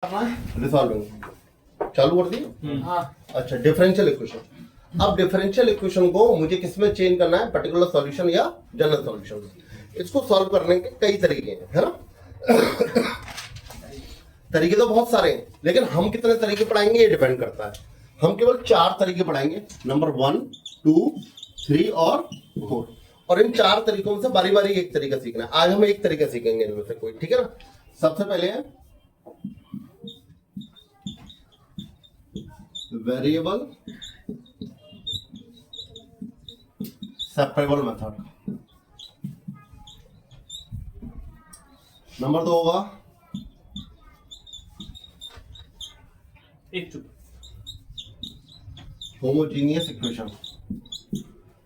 Resolving चालू कर दी। अच्छा, डिफरेंशियल इक्वेशन। अब डिफरेंशियल इक्वेशन को मुझे किसमें चेंज करना है, पर्टिकुलर सॉल्यूशन या जनरल सॉल्यूशन। इसको सॉल्व करने के कई तरीके हैं, है ना। तरीके तो बहुत सारे हैं, लेकिन हम कितने तरीके पढ़ाएंगे ये डिपेंड करता है। हम केवल 4 तरीके पढ़ाएंगे, नंबर 1, 2, 3 और 4। और इन 4 तरीकों में से बारी बारी एक तरीका सीखना है। आज हम एक तरीका सीखेंगे इनमें से कोई, ठीक है ना। सबसे पहले है वेरिएबल सेपरेबल मेथड। नंबर 2 होगा होमोजीनियस इक्वेशन।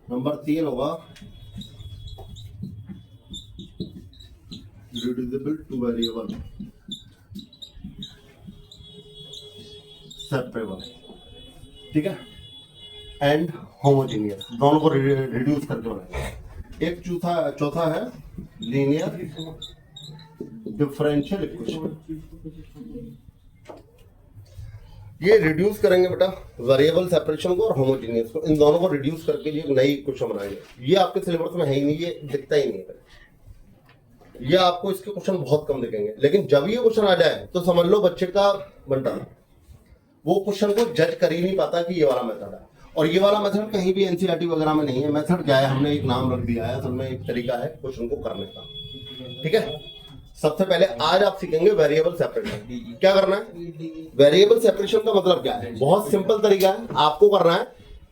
नंबर 3 होगा रिड्यूसिबल टू वेरिएबल सेपरेबल, ठीक है, एंड होमोजीनियस। दोनों को रिड्यूस करके बनाएंगे। एक चौथा है लीनियर डिफरेंशियल इक्वेशन। ये रिड्यूस करेंगे बेटा वेरिएबल सेपरेशन को और होमोजीनियस को, इन दोनों को रिड्यूस करके ये एक नई इक्वेशन बनाएंगे। ये आपके सिलेबस में है ही नहीं, ये दिखता ही नहीं है। ये आपको इसके क्वेश्चन बहुत कम दिखेंगे, लेकिन जब ये क्वेश्चन आ जाए तो समझ लो बच्चे का बंटा वो क्वेश्चन को जज कर ही नहीं पाता कि ये वाला मेथड है। और ये वाला मेथड कहीं भी एनसीईआरटी वगैरह में नहीं है। मेथड क्या है, हमने एक नाम रख दिया है, असल में एक तरीका है क्वेश्चन को करने का, ठीक है। सबसे पहले आज आप सीखेंगे वेरिएबल सेपरेशन। क्या करना है, वेरिएबल सेपरेशन का मतलब क्या है, बहुत सिंपल तरीका है। आपको करना है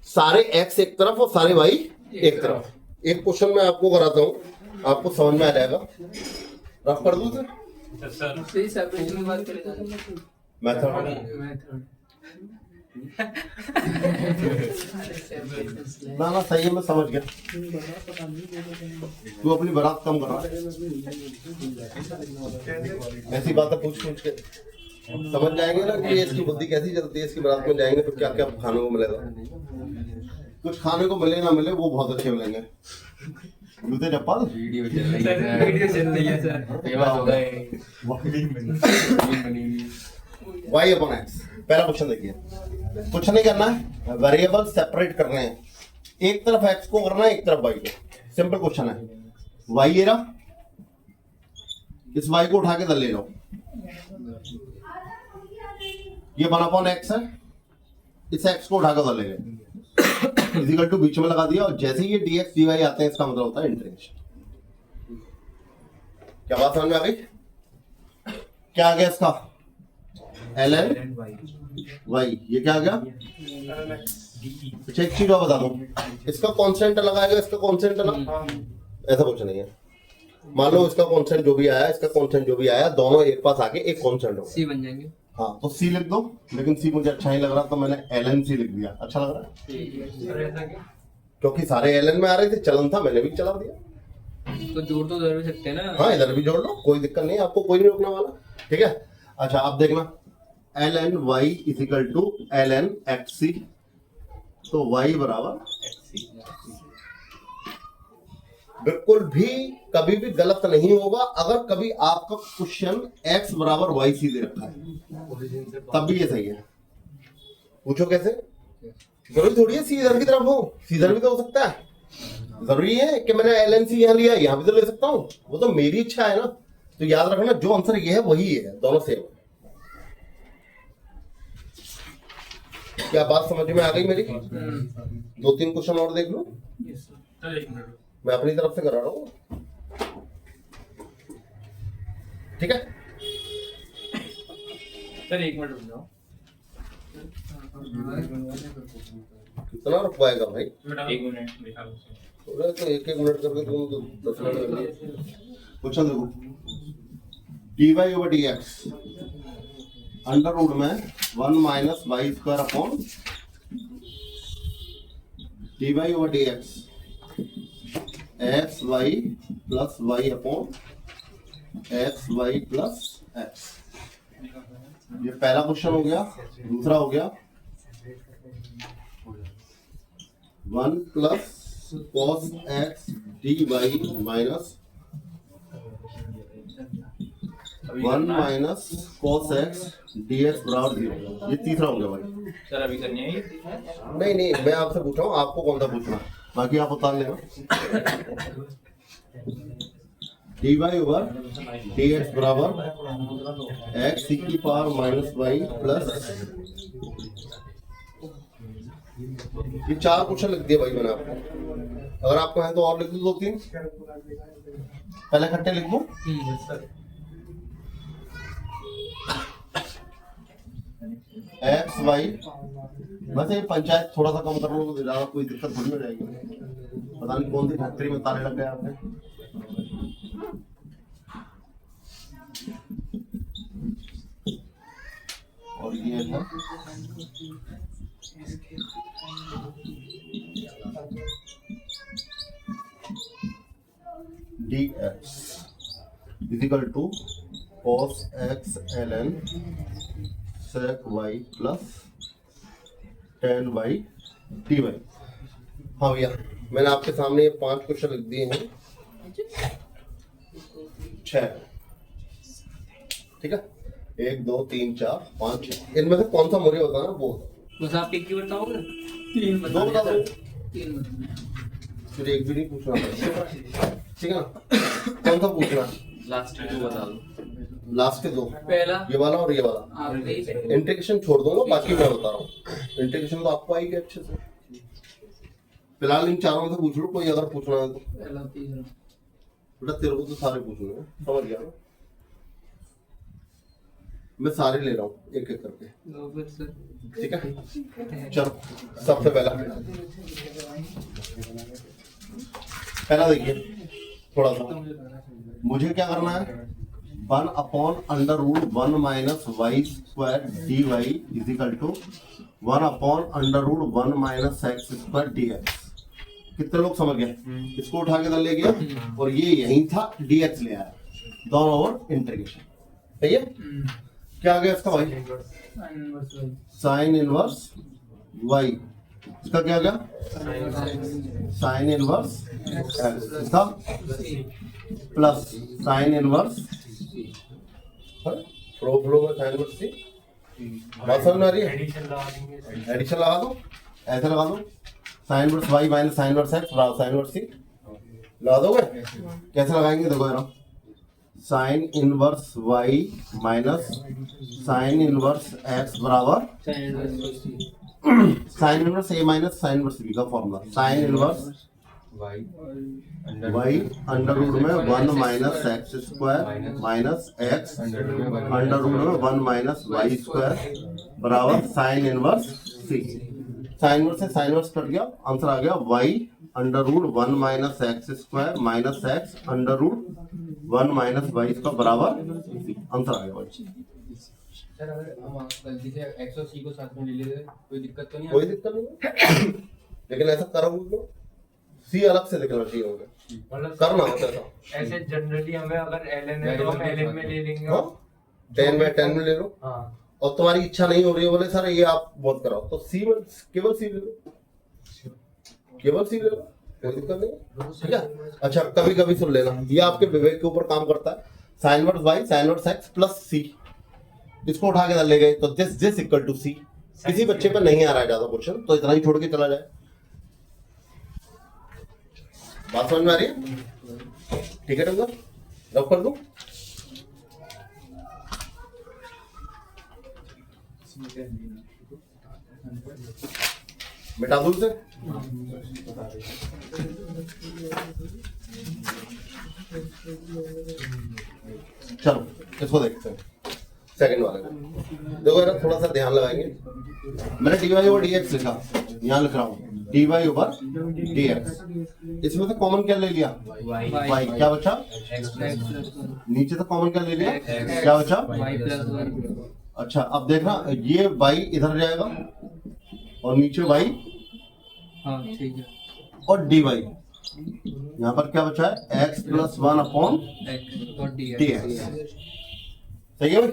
सारे एक्स एक तरफ और सारे वाई एक तरफ। एक क्वेश्चन मैं आपको कराता हूँ, आपको समझ में आ जाएगा। रफ कर दूं मेथड ना सही है, मैं समझ गया। तू अपनी बारात कम कर रहा है, ऐसी बातें पूछ के समझ जाएंगे ना कि इसकी बुद्धि कैसी चलती है। इसकी बारात में जाएंगे तो क्या क्या खाने को मिलेगा। कुछ खाने को मिले ना मिले वो बहुत अच्छे मिलेंगे। जूते चप्पल वीडियो चल रही है सर, फेमस हो गए। y upon x। पहला क्वेश्चन देखिए, कुछ नहीं करना है, वेरिएबल सेपरेट करने हैं। एक तरफ x को करना है, एक तरफ y को। सिंपल क्वेश्चन है। y ये रहा, इस y को उठा के इधर ले लो। ये 1 अपॉन x है, इस x को उठा के उधर ले गए, इक्वल टू बीच में लगा दिया। और जैसे ये dx dy आते हैं, इसका मतलब होता है इंटीग्रेशन। क्या बात समझ में आ गई? क्या आ गया इसका ln y। ये क्या आ गया? अच्छा एक चीज और बता दूं, इसका कांस्टेंट अलग आएगा, इसका कांस्टेंट अलग, ऐसा कुछ नहीं है। मान लो इसका कांस्टेंट जो भी आया, इसका कांस्टेंट जो भी आया, दोनों एक पास आके एक कांस्टेंट होगा, c बन जाएंगे। हाँ तो c लिख दो, लेकिन c मुझे अच्छा नहीं लग रहा तो मैंने ln c लिख दिया। अच्छा लग रहा है क्योंकि सारे ln में आ रहे थे, चलन था, मैंने भी चला दिया। तो जोड़ तो जरूर सकते हैं ना। हाँ इधर भी जोड़ लो, कोई दिक्कत नहीं, आपको कोई नहीं रोकने वाला, ठीक है। अच्छा आप देखना, ln y is equal to ln xc, तो y बराबर बिल्कुल भी कभी भी गलत नहीं होगा। अगर कभी आपका क्वेश्चन x बराबर yc दे रखा है तब भी ये सही है। पूछो कैसे? जरूरी थोड़ी है सी इधर की तरफ हो, सी इधर भी तो हो सकता है। जरूरी है कि मैंने ln c यहाँ लिया, यहाँ भी तो ले सकता हूँ, वो तो मेरी इच्छा है ना। तो याद रखना जो आंसर ये है वही है, दोनों सेम है। क्या बात समझ में आ गई मेरी? 2-3 क्वेश्चन और देख लो, मैं अपनी तरफ से करा रहा हूँ, ठीक है। सर 1 मिनट रुक जाओ। कितना रुक पाएगा भाई? 1 मिनट तो 1-1 मिनट करके तुम 10 मिनट कर लिए। क्वेश्चन देखो, dy over dx under root में 1 minus y square upon dy over dx x y plus y upon x y plus x. ये पहला क्वेश्चन हो गया। दूसरा हो गया 1 plus cos x d y minus one minus cos x dx बराबर 0। ये तीसरा हो गया भाई। सर अभी करनी है ये? नहीं नहीं, मैं आपसे पूछ रहा हूँ, आपको कौन सा पूछना है, बाकी आप उतार लेना। dy ओवर dx बराबर x e की पावर माइनस वाई प्लस, ये 4 क्वेश्चन लिख दिए भाई मैंने आपको। अगर आपको है तो और लिख दो 2-3, पहले खट्टे लिख दो। एक्स वाई, बस ये पंचायत थोड़ा सा कम कर लो तो ज्यादा कोई दिक्कत थोड़ी हो जाएगी। पता नहीं कौन सी फैक्ट्री में ताले लग गए आपने। और ये है dx equal to cos x ln sec y plus tan y dy। हाँ भैया, मैंने आपके सामने ये 5 क्वेश्चन लिख दिए हैं, 6, ठीक है, 1 2 3 4 5 6। इनमें से कौन सा मुझे बताना वो बस आप एक ही बताओगे? 3 दो बता दो, 3 बताना। फिर एक भी नहीं पूछना पड़ेगा, ठीक है ना। कौन सा पूछना? लास्ट 2 बता दो। लास्ट के 2, पहला ये वाला और ये वाला। आप नहीं से इंटीग्रेशन छोड़ दूंगा, बाकी मैं बता रहा हूँ। इंटीग्रेशन तो आपको आएगी अच्छे से। फिलहाल इन चारों में से पूछ लो, कोई अगर पूछना है तो। पहला तीसरा बेटा तेरे को तो सारे पूछने हैं, समझ गया ना। मैं सारे ले रहा हूँ एक एक करके, लो फिर सर। ठीक है। चलो सबसे पहला देखिए थोड़ा सा, मुझे क्या करना है, 1 upon under root 1 minus y square d y equal to 1 upon under root 1 minus x square d x. कितने लोग समझ गए? इसको उठा के ले गया और ये यही था, डी एक्स ले आया, दोनों ओर इंटीग्रेशन। सही है। क्या आ गया इसका भाई? Sine inverse y. इसका क्या आ गया? Sine inverse x. इसका प्लस साइन इनवर्स फ्लो में साइन इनवर्स सी। बात समझ में आ रही है? एडिशन लगा दो, ऐसे लगा दो, sine inverse y minus sine inverse x बराबर साइन इनवर्स सी। लगा दोगे? कैसे लगाएंगे देखो यार, sine inverse y minus sine inverse x बराबर sine inverse a minus sine inverse b का formula. Sine inverse y under root में 1 minus x square minus x under root में 1 माइनस वाई स्क्वायर बराबर sine inverse c. Sine inverse से sine inverse cut गया, answer आ गया y under root 1 minus x square minus x under root 1 minus y square बराबर c. Answer आ गया भाई। Sir अगर हम गलती से x और c को साथ में ले लेते कोई दिक्कत तो नहीं? कोई दिक्कत नहीं, लेकिन ऐसा करोगे तो सी अलग से लिखना चाहिए होगा, मतलब करना होता है ऐसा। ऐसे जनरली हमें अगर ln है तो हम ln में ले लेंगे। हाँ 10 में ले लो, हाँ और तुम्हारी इच्छा नहीं हो रही है बोले सर ये आप बहुत कराओ तो सी में केवल सी ले लो, केवल सी ले लो, कोई दिक्कत नहीं, ठीक है। अच्छा कभी कभी सुन लेना, ये आपके विवेक के ऊपर काम करता है। Sine inverse y sine inverse x plus c, इसको उठा के ले गए तो दिस इक्वल टू सी। किसी बच्चे पर नहीं आ रहा है ज्यादा क्वेश्चन तो इतना ही छोड़ के चला जाए। बात समझ में आ रही है? ठीक है टंगर, रब कर दूं? मिटा दूं से? चलो इसको देखते हैं, सेकंड वाले को देखो यार, थोड़ा सा ध्यान लगाएंगे। मैंने dy ओवर dx लिखा, यहाँ लिख रहा हूँ dy ओवर dx। इसमें से कॉमन क्या ले लिया? y। क्या बचा? नीचे से कॉमन क्या ले लिया? क्या बचा? अच्छा अब देखना, ये y इधर जाएगा और नीचे y हाँ ठीक है। और dy। यहाँ पर क्या बचा है? x प्लस 1 अपॉन x और dx। सही है भाई?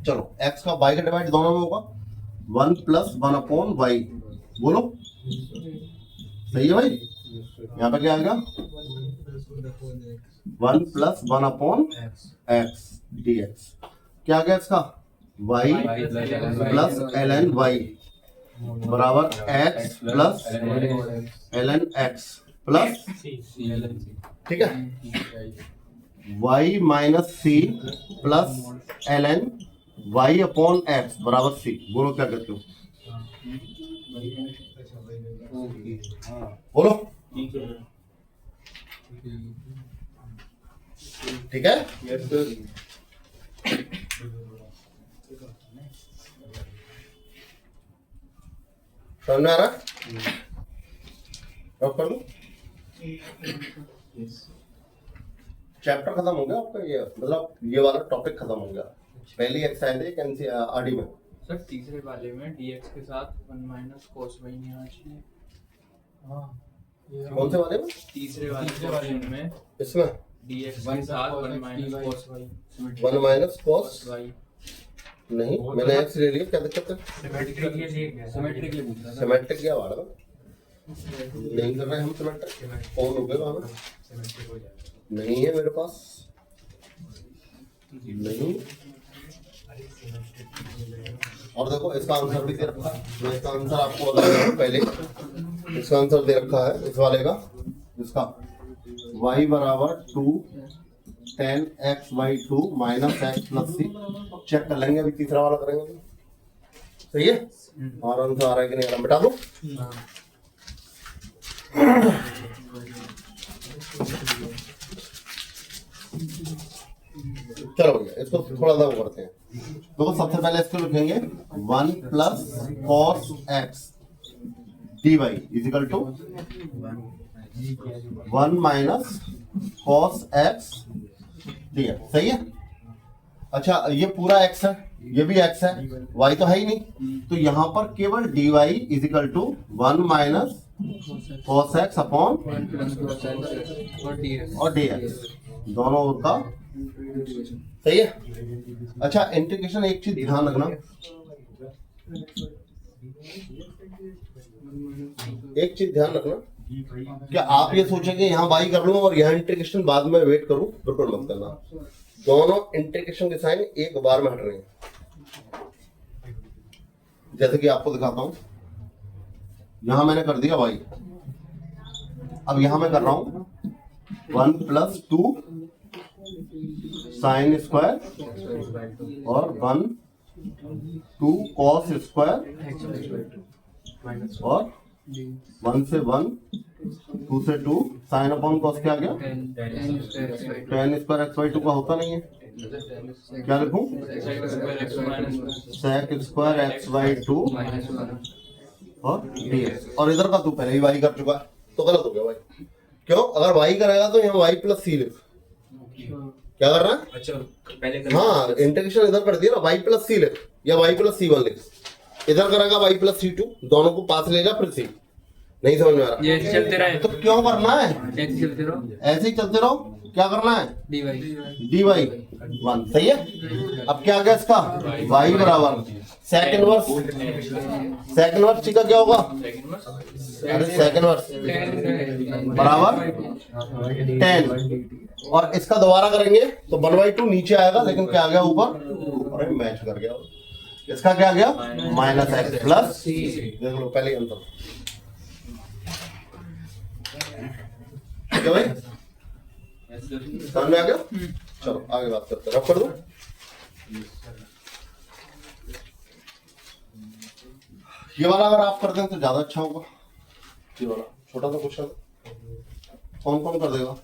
चलो x का y का डिवाइड दोनों में होगा, 1 प्लस 1 अपॉन y। बोलो सही है भाई? यहाँ पर क्या आएगा? 1 प्लस 1 अपॉन x dx क्या गया इसका y प्लस ln y बराबर x plus ln x plus ठीक है y minus c plus ln y upon x बराबर c बोलो क्या करते हो बोलो ठीक है समझ में आ रहा रब कर दूं चैप्टर खत्म हो गया आपका ये मतलब ये वाला टॉपिक खत्म हो गया पहली एक्सरसाइज है एनसीईआरटी में सर तीसरे वाले में dx के साथ 1 माइनस cos y नहीं आना चाहिए। कौन से वाले में तीसरे वाले में इसमें dx के साथ 1 minus cos y 1 minus cos y नहीं मैंने एक्स ले लिया क्या दिक्कत है सिमेट्रिकली पूछ रहा था सिमेट्रिक क्या वाला नहीं कर रहे हम सिमेट्रिक कौन हो गया हमें नहीं है मेरे पास नहीं और देखो इसका आंसर भी दे रखा है मैं इसका आंसर आपको बता रहा हूँ पहले इसका आंसर दे रखा है इस वाले का इसका y बराबर 2 tan x by 2 minus x plus c check कर लेंगे अभी तीसरा वाला करेंगे सही है और आंसर आ रहा है कि नहीं आ रहा मिटा दो चलो भैया इसको थोड़ा सा वो करते हैं तो सबसे पहले इसको लिखेंगे 1 plus cos x dy equal to 1 minus cos x dx सही है अच्छा ये पूरा x है ये भी x है y तो है ही नहीं तो यहाँ पर केवल dy equal to 1 minus cos x upon 1 plus cos x और dx और dx दोनों का सही है अच्छा इंटीग्रेशन एक चीज ध्यान रखना एक चीज ध्यान रखना क्या आप ये सोचेंगे यहाँ बाई कर लूं और यहाँ इंटीग्रेशन बाद में वेट करूं बिल्कुल मत करना दोनों इंटीग्रेशन के साइन एक बार में हट रहे हैं जैसे कि आपको दिखाता हूं यहां मैंने कर दिया y अब यहां मैं कर रहा हूं 1 प्लस 2 साइन स्क्वायर और 1 2 कॉस स्क्वायर और 1 से 1 2 से 2 साइन अपॉन कॉस क्या आ गया tan स्क्वायर x by 2 का होता नहीं है क्या लिखूं sec स्क्वायर x by 2 और dx और इधर का तू पहले ही y कर चुका है तो गलत हो गया भाई क्यों अगर y करेगा तो यहाँ y प्लस c लिख क्या कर रहा है अच्छा पहले हाँ इंटीग्रेशन इधर कर दिया ना y प्लस c लिख या y प्लस c1 लिख इधर करेगा y प्लस c2 दोनों को पास ले जा फिर c नहीं समझ में आ रहा ये चलते रहे तो क्यों करना है ऐसे चलते रहो ऐसे ही चलते रहो क्या करना है dy dy 1 सही है अब क्या आ गया इसका y बराबर सेकंड वर्स सी का क्या होगा अरे सेकंड वर्स बराबर 10 और इसका दोबारा करेंगे तो 1/2 नीचे आएगा लेकिन क्या आ गया ऊपर अरे मैच कर गया इसका क्या आ गया माइनस एक्स प्लस देख लो पहले अंतर ठीक है भाई समझ में आ गया चलो आगे बात करते हैं रब कर दो ये वाला अगर आप कर दें तो ज्यादा अच्छा होगा ये वाला छोटा सा क्वेश्चन कौन कौन कर देगा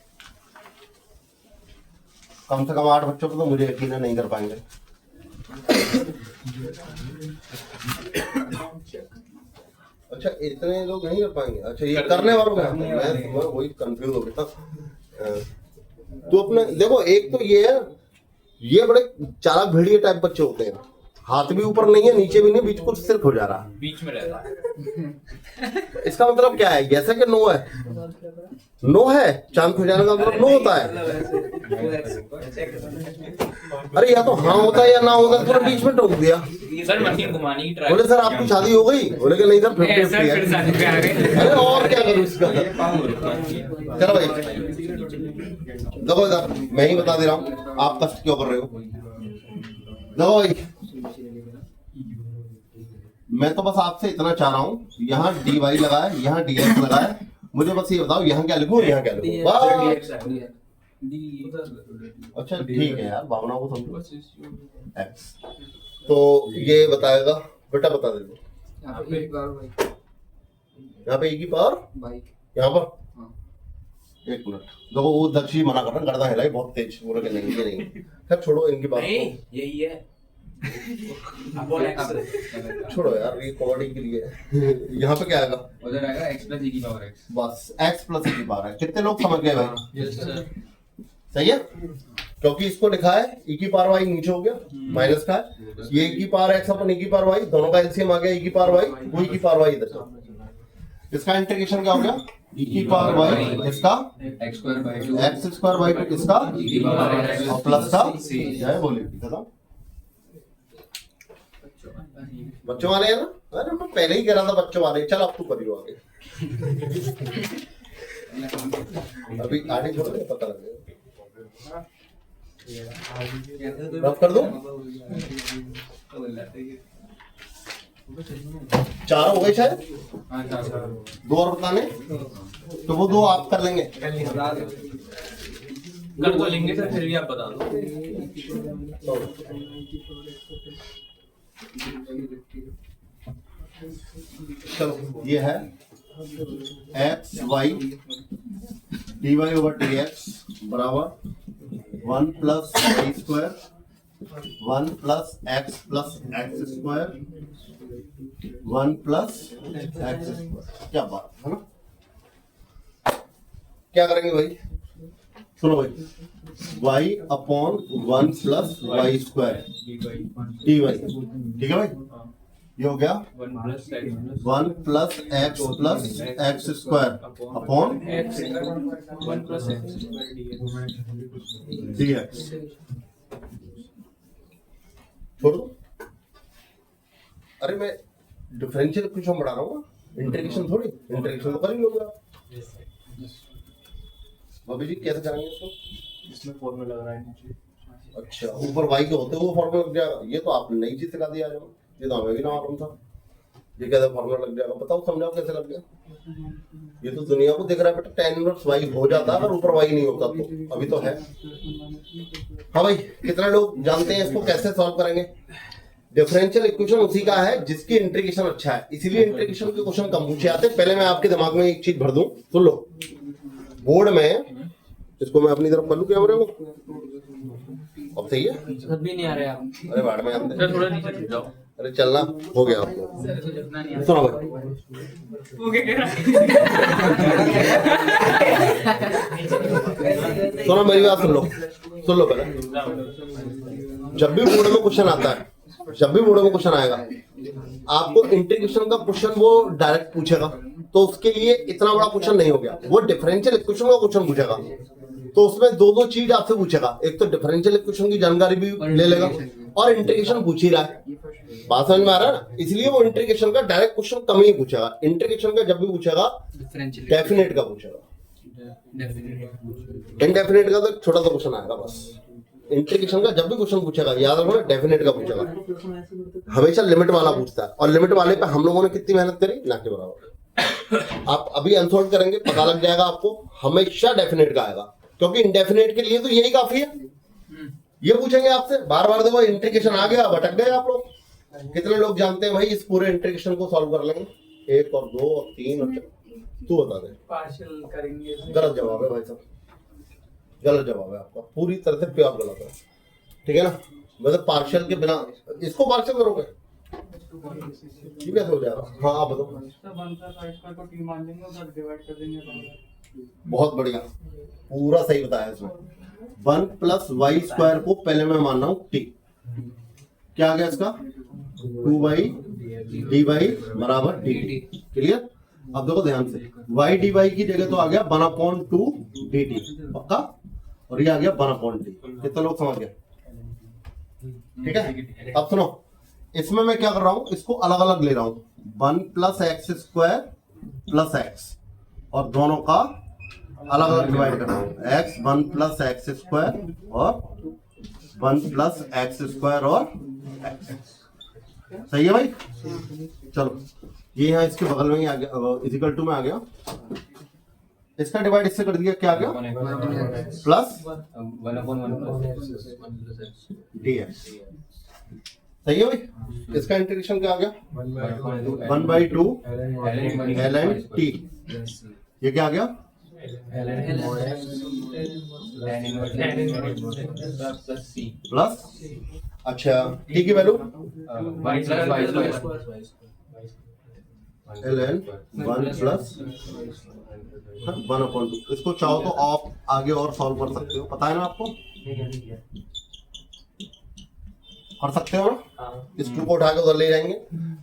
कम से कम 8 बच्चों को तो मुझे यकीन है नहीं कर पाएंगे अच्छा इतने लोग नहीं कर पाएंगे अच्छा ये करने वालों का मैं वही कंफ्यूज हो गया तो अपने देखो एक तो ये है ये बड़े चालाक भेड़िए टाइप बच्चे होते हैं हाथ भी ऊपर नहीं है नीचे भी नहीं बीच को सिर्फ हो जा रहा है बीच में रहता है इसका मतलब क्या है जैसा कि नो है नो है चांद खो जाने का मतलब नो होता है अरे या तो हाँ होता है या ना होता है पूरा बीच में टोक दिया सर मशीन घुमाने की ट्राई बोले सर आपकी शादी हो गई बोले कि नहीं सर 50-50 है शादी पे आ गए अरे और क्या करूँ इसका चलो भाई देखो इधर मैं ही बता दे रहा हूँ, आप कष्ट क्यों कर रहे हो। देखो भाई, मैं तो बस आपसे इतना चाह रहा हूँ, यहाँ dy लगा है, यहाँ dx लगा है, मुझे बस ये बताओ यहाँ क्या लिखूं, यहाँ क्या लिखूं, बस। अच्छा ठीक है यार, भावना को समझो। x तो ये बताएगा बेटा, बता दे दो यहाँ पे एक बार भाई यहाँ पे e की पावर, भाई यहाँ पर हाँ। एक मिनट, देखो वो दक्षी मना कर रहा है, गर्दन हिलाई बहुत तेज, बोला कि नहीं ये नहीं। खैर छोड़ो इनकी बात नहीं को। यही है अपॉन एक्स छोड़ो यार, ये कॉमेडी के लिए है। यहाँ पे क्या आएगा, उधर आएगा x प्लस e की पावर x। बस x प्लस e की पावर है। कितने लोग समझ गए भाई, यस सर सही है, क्योंकि इसको लिखा है e की पावर y नीचे हो गया, माइनस का है, ये e की पावर x अपन e की पावर y, दोनों का एलसीएम आ गया e की पावर y, वो e की पावर y इधर था। इसका इंटीग्रेशन क्या हो गया, e की पावर y, इसका x square by 2 x square by 2, इसका e की पावर x और प्लस का c। जय बोले खत्म। बच्चों वाले है ना, अरे मैं पहले ही कह रहा था बच्चों वाले, चल अब तू करियो आगे, अभी आगे छोड़ दे, पता लगेगा। रफ कर दो, 4 हो गए शायद, हाँ 4 2 और बताने, तो वो 2 आप कर लेंगे। कर तो लेंगे सर, फिर भी आप बता दो। चलो ये है x y d y over d x बराबर 1 plus y square 1 plus x square 1 plus x square. क्या बात है ना, क्या करेंगे भाई, सुनो भाई, y upon 1 plus y square d y, ठीक है भाई, ये हो गया 1 plus x square upon d x. छोड़ दो, अरे मैं डिफरेंशियल इक्वेशन बढ़ा रहा हूँ, इंटीग्रेशन थोड़ी, इंटीग्रेशन तो कर ही लोगे आप। भाभी जी कैसे करेंगे इसको, इसमें फॉर्मूला लग रहा है नीचे। अच्छा ऊपर वाई के होते हुए फॉर्मूला लग जाएगा, ये तो आपने नई चीज सिखा दिया, ये तो हमें भी ना मालूम था, ये कैसे फॉर्मूला लग जाएगा, बताओ समझाओ कैसे लग गया। ये तो दुनिया को दिख रहा है बेटा, tan इनवर्स y हो जाता अगर ऊपर y नहीं होता तो, अभी तो है। हाँ भाई, कितना लोग जानते हैं इसको कैसे सॉल्व करेंगे। डिफरेंशियल इक्वेशन उसी का है जिसकी इंटीग्रेशन अच्छा है, इसीलिए इंटीग्रेशन के क्वेश्चन कम पूछे आते हैं। पहले मैं आपके दिमाग में एक चीज भर दूं, सुन लो, बोर्ड में इसको मैं अपनी तरफ कर लूं कैमरे को, अब सही है, खुद भी नहीं आ रहे आप अरे बाढ़ में आते सर, थोड़ा नीचे झुक जाओ। अरे चलना हो गया आपको, सुनो भाई, वो क्या कह रहा है? सुनो मेरी बात सुन लो पहले। जब भी बोर्ड में क्वेश्चन आता है, जब भी बोर्ड में क्वेश्चन आएगा, आपको इंटीग्रेशन का क्वेश्चन वो डायरेक्ट पूछेगा, तो उसके लिए इतना बड़ा क्वेश्चन नहीं हो गया, वो डिफरेंशियल इक्वेशन का क्वेश्चन पूछेगा, तो उसमें दो चीज आपसे पूछेगा, एक तो डिफरेंशियल इक्वेशन की जानकारी भी ले लेगा और इंटीग्रेशन पूछ ही रहा है, बात समझ में आ रहा है ना। इसलिए वो इंटीग्रेशन का डायरेक्ट क्वेश्चन कम ही पूछेगा, इंटीग्रेशन का जब भी पूछेगा डेफिनेट का पूछेगा, इनडेफिनेट का तो छोटा सा क्वेश्चन आएगा बस। इंटीग्रेशन का जब भी क्वेश्चन पूछेगा याद रखो डेफिनेट का पूछेगा, हमेशा लिमिट वाला पूछता है, और लिमिट वाले पे हम लोगों ने कितनी मेहनत करी, ना के बराबर। आप अभी अनसॉल्व करेंगे पता लग जाएगा आपको, हमेशा डेफिनेट का आएगा, क्योंकि इंडेफिनेट के लिए तो यही काफी है। ये पूछेंगे आपसे बार बार, देखो इंटीग्रेशन आ गया, भटक गए आप लोग। कितने लोग जानते हैं भाई इस पूरे इंटीग्रेशन को सॉल्व कर लेंगे, 1 और 2 और 3 और 4, तू बता दे। पार्शियल करेंगे। गलत जवाब है भाई साहब, गलत जवाब है आपका, पूरी तरह से प्योर गलत है, ठीक है ना। मतलब पार्शियल के बिना इसको पार्शियल करोगे, ये कैसे हो जाएगा। हाँ आप बताओ। बहुत बढ़िया, पूरा सही बताया इसमें। 1 प्लस वाई स्क्वायर को पहले मैं मान रहा हूँ टी, क्या आ गया इसका 2y dy बराबर dt, क्लियर। अब देखो ध्यान से, y dy की जगह तो आ गया 1/2 dt, पक्का, और ये आ गया 1/t। कितने लोग समझ गए, ठीक है। अब सुनो, इसमें मैं क्या कर रहा हूं, इसको अलग अलग ले रहा हूं, 1 plus x square plus x, और दोनों का अलग अलग डिवाइड कर रहा हूँ, x 1 प्लस एक्स स्क्वायर और 1 प्लस एक्स स्क्वायर और x। सही है भाई? चलो ये यहाँ इसके बगल में ही आ गया, इजिकल टू में आ गया, इसका डिवाइड इससे कर दिया, क्या आ गया? Plus 1/1 dx। सही है भाई? इसका इंटीग्रेशन क्या आ गया? 1/2 ln t। ये क्या आ गया? प्लस, अच्छा t की वैल्यू ln 1 प्लस 1/2। इसको चाहो तो आप आगे और सॉल्व कर सकते हो, पता है ना आपको? कर सकते हो ना? इस 2 को उठा के उधर ले जाएंगे,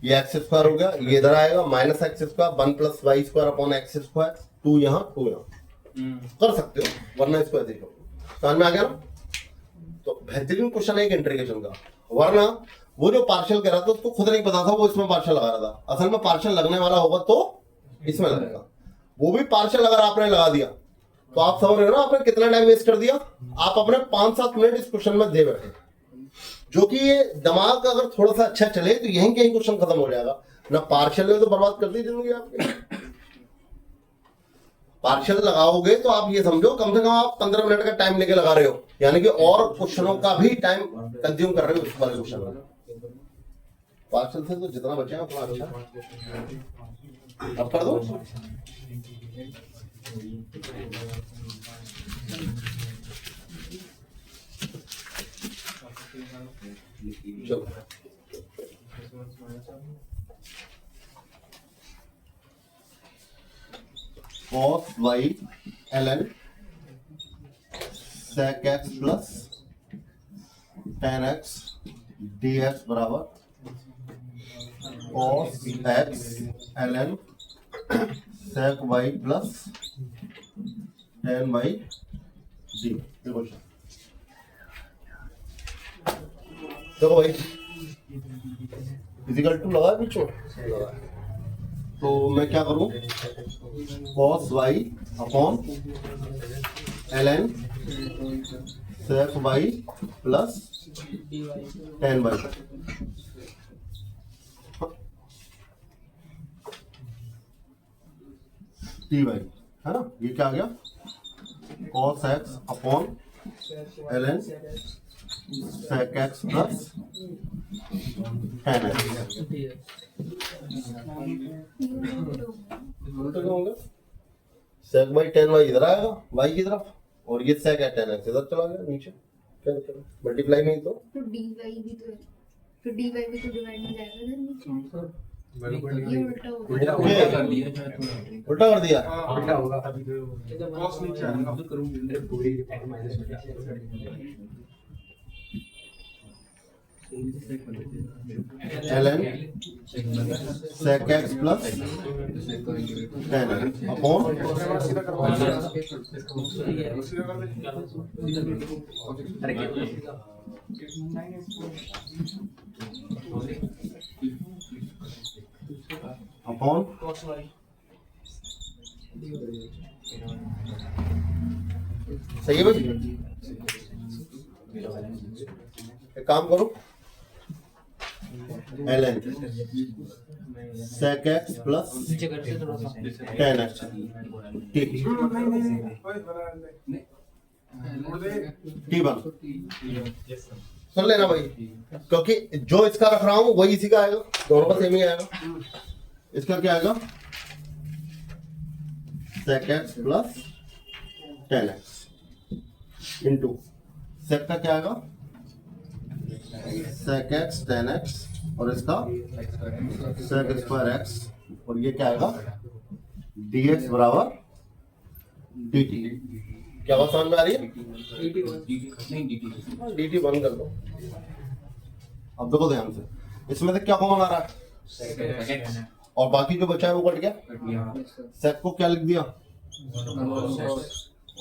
ये एक्स स्क्वायर हो गया, ये इधर आएगा minus x square 1 plus y square upon x square, 2 यहाँ 2 यहाँ। कर सकते हो, वरना इसको ऐसे ही करो। समझ में आ गया ना? तो बेहतरीन क्वेश्चन है एक इंटीग्रेशन का। वरना वो जो पार्शियल कह रहा था उसको खुद नहीं पता था, वो इसमें पार्शियल लगा रहा था। असल में पार्शियल लगने वाला होगा तो इसमें लगेगा, वो भी पार्शियल अगर आपने लगा दिया तो आप समझ रहे हो ना आपने कितना टाइम वेस्ट कर दिया। आप अपने 5-7 मिनट इस क्वेश्चन में दे बैठे, जो कि ये दिमाग अगर थोड़ा सा अच्छा चले तो यहीं कहीं क्वेश्चन खत्म हो जाएगा ना। पार्शियल में तो बर्बाद कर दी जिंदगी आपकी। पार्शियल लगाओगे तो आप ये समझो कम से कम आप 15 मिनट का टाइम लेके लगा रहे हो, यानी कि और क्वेश्चनों का भी टाइम कंज्यूम कर रहे हो इस वाले क्वेश्चन में। पार्शियल से तो जितना बचे उतना अच्छा। अब कर दो। चलो cos y ln sec x plus tan x dx बराबर cos x ln sec y plus tan y d। देखो भाई फिजिकल टू लगा बीच में लगा, तो मैं क्या करूं? cos y upon ln sec y plus tan y। dy है ना, ये क्या आ गया? cos x upon ln sec x plus tan x। sec by tan y इधर आएगा y की तरफ, और ये sec है tan x इधर चला गया नीचे। क्या मल्टीप्लाई नहीं तो dy भी तो है, फिर dy भी तो डिवाइड में जाएगा इधर नीचे। ये उल्टा हो गया। उल्टा कर दिया। उल्टा होगा ln sec x plus tan x upon upon सही है भाई? एक काम करो, ln sec x plus tan x, ठीक T1 सुन लेना भाई, क्योंकि जो इसका रख रहा हूं वही इसी का आएगा, दोनों का सेम ही आएगा। इसका क्या आएगा? sec x plus tan x into sec का क्या आएगा? sec x tan x और इसका sec स्क्वायर x, और ये क्या आएगा? dx बराबर dt। क्या बात समझ में आ रही है? dt 1 कर दो। अब देखो ध्यान से, इसमें से क्या कॉमन आ रहा है? और बाकी जो बचा है वो कट गया। sec को क्या लिख दिया?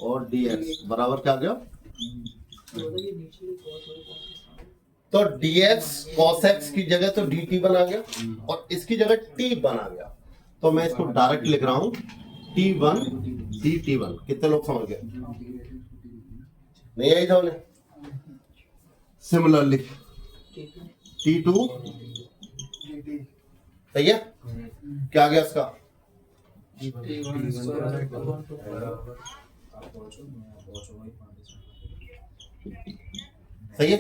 और dx बराबर क्या आ गया? तो dx cos x की जगह तो dt बना गया और इसकी जगह t बना गया। तो मैं इसको डायरेक्ट लिख रहा हूं T1 DT1 कितने लोग समझ गए? नहीं आई था उन्हें? सिमिलरली T2 सही है? क्या आ गया इसका? सही है?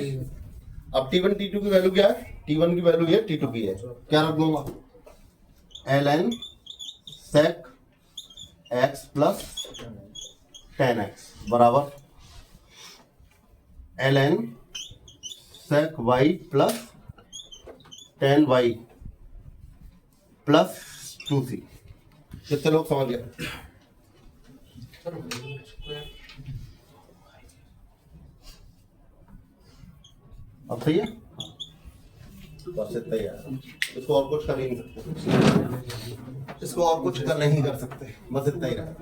अब T1 T2 की वैल्यू क्या है? T1 की वैल्यू है, T2 की है, क्या रख दूंगा? ln sec x plus 10x बराबर ln sec y plus 10y plus 2c। कितने लोग समझ गए? अब सही है? बस इतना ही है, इसको और कुछ कर ही नहीं सकते, इसको और कुछ कर नहीं कर सकते, बस इतना ही रहा।